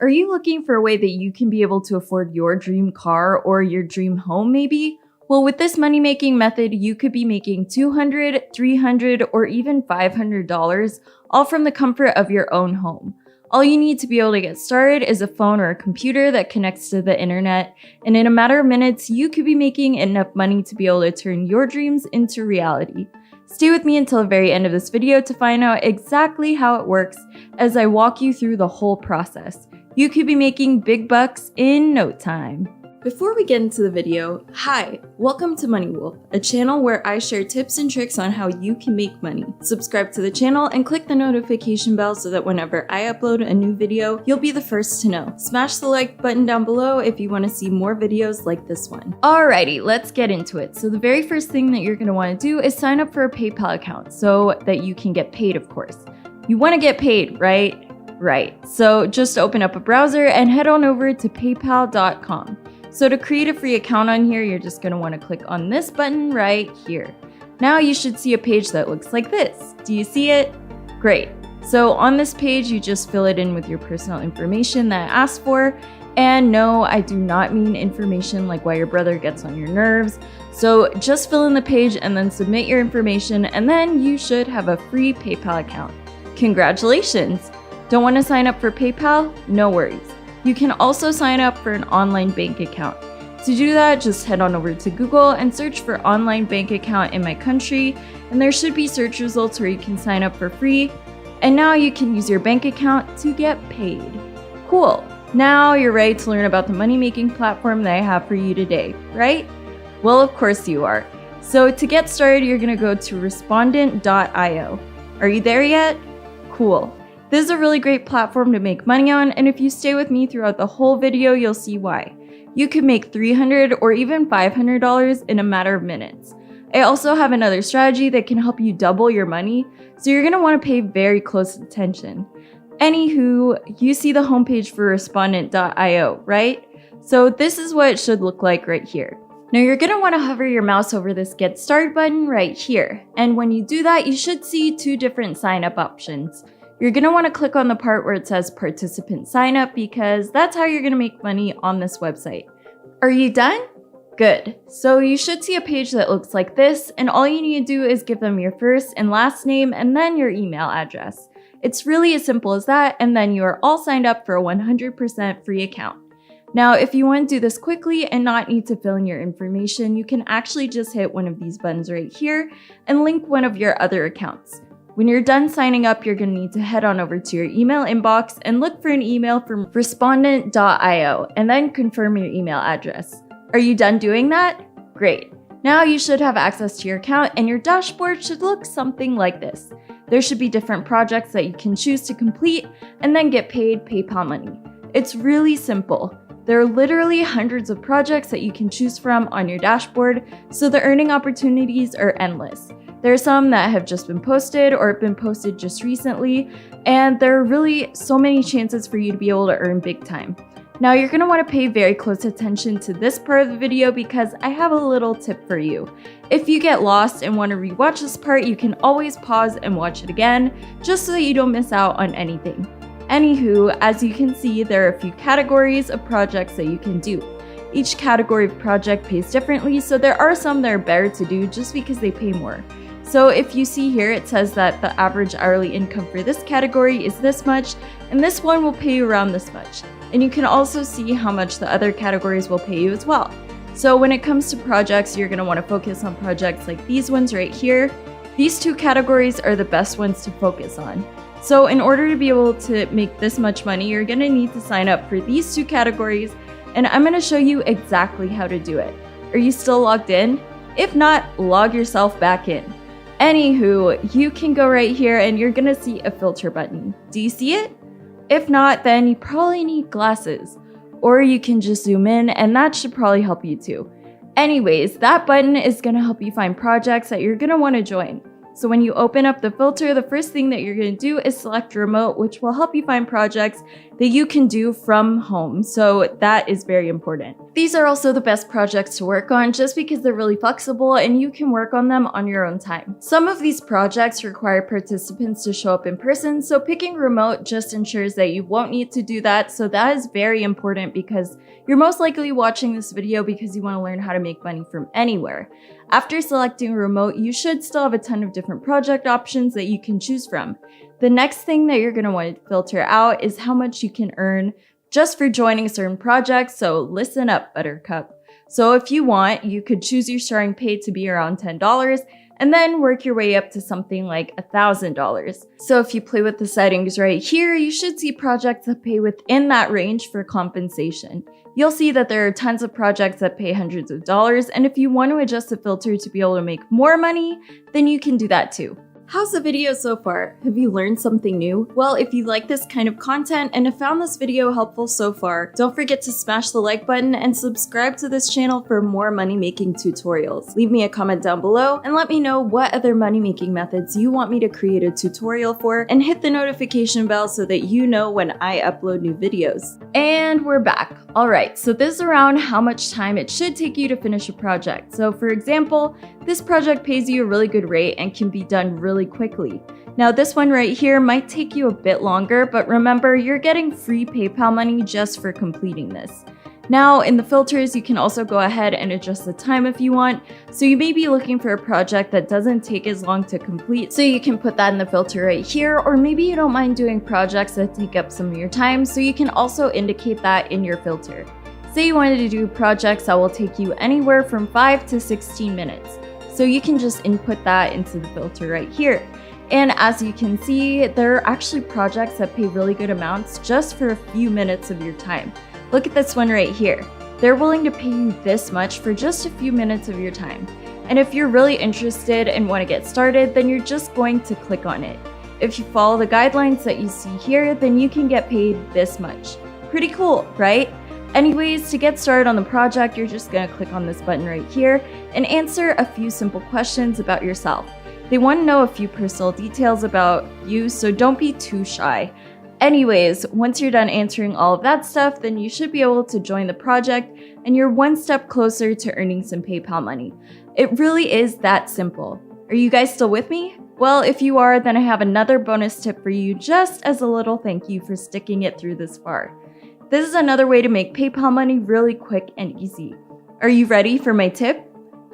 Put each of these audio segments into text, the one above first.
Are you looking for a way that you can be able to afford your dream car or your dream home maybe? Well, with this money-making method, you could be making $200, $300, or even $500, all from the comfort of your own home. All you need to be able to get started is a phone or a computer that connects to the internet, and in a matter of minutes, you could be making enough money to be able to turn your dreams into reality. Stay with me until the very end of this video to find out exactly how it works as I walk you through the whole process. You could be making big bucks in no time. Before we get into the video, hi, welcome to Money Wolf, a channel where I share tips and tricks on how you can make money. Subscribe to the channel and click the notification bell so that whenever I upload a new video, you'll be the first to know. Smash the like button down below if you want to see more videos like this one. Alrighty, let's get into it. So the very first thing that you're going to want to do is sign up for a PayPal account so that you can get paid, of course. You want to get paid, right? Right. So just open up a browser and head on over to paypal.com. So to create a free account on here, you're just going to want to click on this button right here. Now you should see a page that looks like this. Do you see it? Great. So on this page, you just fill it in with your personal information that it asks for. And no, I do not mean information like why your brother gets on your nerves. So just fill in the page and then submit your information, and then you should have a free PayPal account. Congratulations! Don't want to sign up for PayPal? No worries. You can also sign up for an online bank account. To do that, just head on over to Google and search for online bank account in my country, and there should be search results where you can sign up for free. And now you can use your bank account to get paid. Cool. Now you're ready to learn about the money-making platform that I have for you today, right? Well, of course you are. So to get started, you're going to go to respondent.io. Are you there yet? Cool. This is a really great platform to make money on, and if you stay with me throughout the whole video, you'll see why. You could make $300 or even $500 in a matter of minutes. I also have another strategy that can help you double your money, so you're going to want to pay very close attention. Anywho, you see the homepage for respondent.io, right? So this is what it should look like right here. Now you're going to want to hover your mouse over this Get Started button right here, and when you do that, you should see two different sign-up options. You're going to want to click on the part where it says participant sign up because that's how you're going to make money on this website. Are you done? Good. So you should see a page that looks like this, and all you need to do is give them your first and last name and then your email address. It's really as simple as that, and then you are all signed up for a 100% free account. Now, if you want to do this quickly and not need to fill in your information, you can actually just hit one of these buttons right here and link one of your other accounts. When you're done signing up, you're going to need to head on over to your email inbox and look for an email from respondent.io and then confirm your email address. Are you done doing that? Great. Now you should have access to your account and your dashboard should look something like this. There should be different projects that you can choose to complete and then get paid PayPal money. It's really simple. There are literally hundreds of projects that you can choose from on your dashboard, so the earning opportunities are endless. There are some that have just been posted or have been posted just recently, and there are really so many chances for you to be able to earn big time. Now you're going to want to pay very close attention to this part of the video because I have a little tip for you. If you get lost and want to rewatch this part, you can always pause and watch it again, just so that you don't miss out on anything. Anywho, as you can see, there are a few categories of projects that you can do. Each category of project pays differently, so there are some that are better to do just because they pay more. So if you see here, it says that the average hourly income for this category is this much, and this one will pay you around this much. And you can also see how much the other categories will pay you as well. So when it comes to projects, you're going to want to focus on projects like these ones right here. These two categories are the best ones to focus on. So in order to be able to make this much money, you're going to need to sign up for these two categories, and I'm going to show you exactly how to do it. Are you still logged in? If not, log yourself back in. Anywho, you can go right here and you're going to see a filter button. Do you see it? If not, then you probably need glasses. Or you can just zoom in and that should probably help you too. Anyways, that button is going to help you find projects that you're going to want to join. So when you open up the filter, the first thing that you're going to do is select remote, which will help you find projects that you can do from home, so that is very important. These are also the best projects to work on just because they're really flexible and you can work on them on your own time. Some of these projects require participants to show up in person, so picking remote just ensures that you won't need to do that, so that is very important because you're most likely watching this video because you want to learn how to make money from anywhere. After selecting remote, you should still have a ton of different project options that you can choose from. The next thing that you're going to want to filter out is how much you can earn just for joining certain projects, so listen up, Buttercup. So if you want, you could choose your starting pay to be around $10 and then work your way up to something like $1,000. So if you play with the settings right here, you should see projects that pay within that range for compensation. You'll see that there are tons of projects that pay hundreds of dollars, and if you want to adjust the filter to be able to make more money, then you can do that too. How's the video so far? Have you learned something new? Well, if you like this kind of content and have found this video helpful so far, don't forget to smash the like button and subscribe to this channel for more money-making tutorials. Leave me a comment down below and let me know what other money-making methods you want me to create a tutorial for, and hit the notification bell so that you know when I upload new videos. And we're back. Alright, so this is around how much time it should take you to finish a project. So for example, this project pays you a really good rate and can be done really quickly. Now this one right here might take you a bit longer, but remember, you're getting free PayPal money just for completing this. Now in the filters, you can also go ahead and adjust the time if you want. So you may be looking for a project that doesn't take as long to complete, so you can put that in the filter right here, or maybe you don't mind doing projects that take up some of your time, so you can also indicate that in your filter. Say you wanted to do projects that will take you anywhere from 5 to 16 minutes. So you can just input that into the filter right here. And as you can see, there are actually projects that pay really good amounts just for a few minutes of your time. Look at this one right here. They're willing to pay you this much for just a few minutes of your time. And if you're really interested and want to get started, then you're just going to click on it. If you follow the guidelines that you see here, then you can get paid this much. Pretty cool, right? Anyways, to get started on the project, you're just going to click on this button right here and answer a few simple questions about yourself. They want to know a few personal details about you, so don't be too shy. Anyways, once you're done answering all of that stuff, then you should be able to join the project and you're one step closer to earning some PayPal money. It really is that simple. Are you guys still with me? Well, if you are, then I have another bonus tip for you just as a little thank you for sticking it through this far. This is another way to make PayPal money really quick and easy. Are you ready for my tip?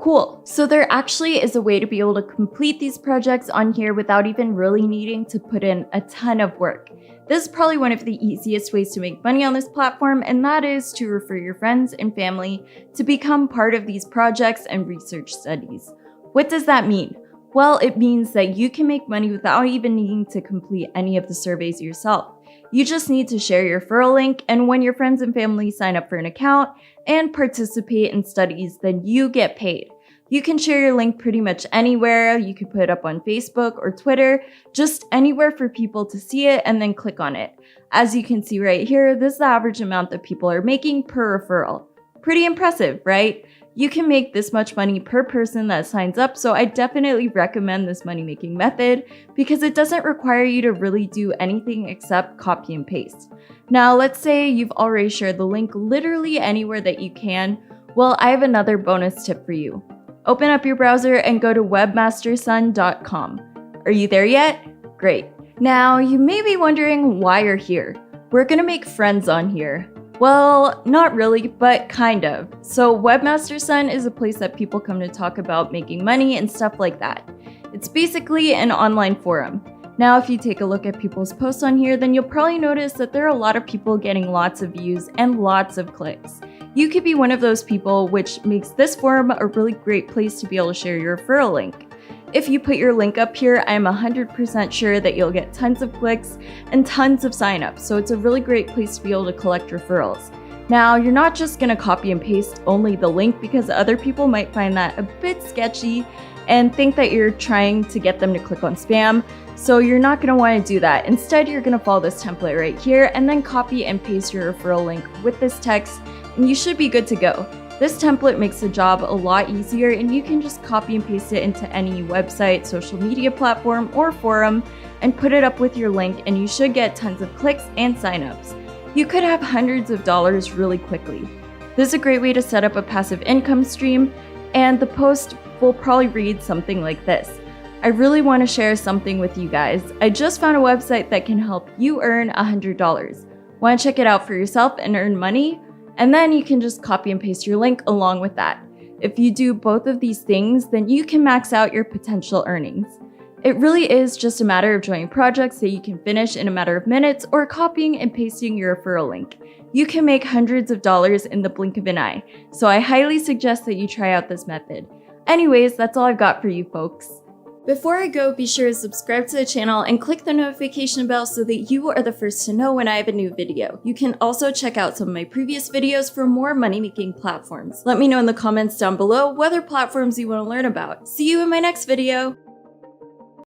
Cool. So there actually is a way to be able to complete these projects on here without even really needing to put in a ton of work. This is probably one of the easiest ways to make money on this platform, and that is to refer your friends and family to become part of these projects and research studies. What does that mean? Well, it means that you can make money without even needing to complete any of the surveys yourself. You just need to share your referral link, and when your friends and family sign up for an account and participate in studies, then you get paid. You can share your link pretty much anywhere. You could put it up on Facebook or Twitter, just anywhere for people to see it and then click on it. As you can see right here, this is the average amount that people are making per referral. Pretty impressive, right? You can make this much money per person that signs up, so I definitely recommend this money-making method because it doesn't require you to really do anything except copy and paste. Now, let's say you've already shared the link literally anywhere that you can. Well, I have another bonus tip for you. Open up your browser and go to webmastersun.com. Are you there yet? Great. Now, you may be wondering why you're here. We're gonna make friends on here. Well, not really, but kind of. So Webmaster Sun is a place that people come to talk about making money and stuff like that. It's basically an online forum. Now, if you take a look at people's posts on here, then you'll probably notice that there are a lot of people getting lots of views and lots of clicks. You could be one of those people, which makes this forum a really great place to be able to share your referral link. If you put your link up here, I'm 100% sure that you'll get tons of clicks and tons of signups, so it's a really great place to be able to collect referrals. Now, you're not just gonna copy and paste only the link because other people might find that a bit sketchy and think that you're trying to get them to click on spam, so you're not gonna wanna do that. Instead, you're gonna follow this template right here and then copy and paste your referral link with this text, and you should be good to go. This template makes the job a lot easier, and you can just copy and paste it into any website, social media platform, or forum and put it up with your link, and you should get tons of clicks and signups. you could have hundreds of dollars really quickly. This is a great way to set up a passive income stream, and the post will probably read something like this. I really want to share something with you guys. I just found a website that can help you earn $100. Want to check it out for yourself and earn money? And then you can just copy and paste your link along with that. If you do both of these things, then you can max out your potential earnings. It really is just a matter of joining projects that you can finish in a matter of minutes or copying and pasting your referral link. You can make hundreds of dollars in the blink of an eye, so I highly suggest that you try out this method. Anyways, that's all I've got for you folks. Before I go, be sure to subscribe to the channel and click the notification bell so that you are the first to know when I have a new video. You can also check out some of my previous videos for more money-making platforms. Let me know in the comments down below what other platforms you want to learn about. See you in my next video!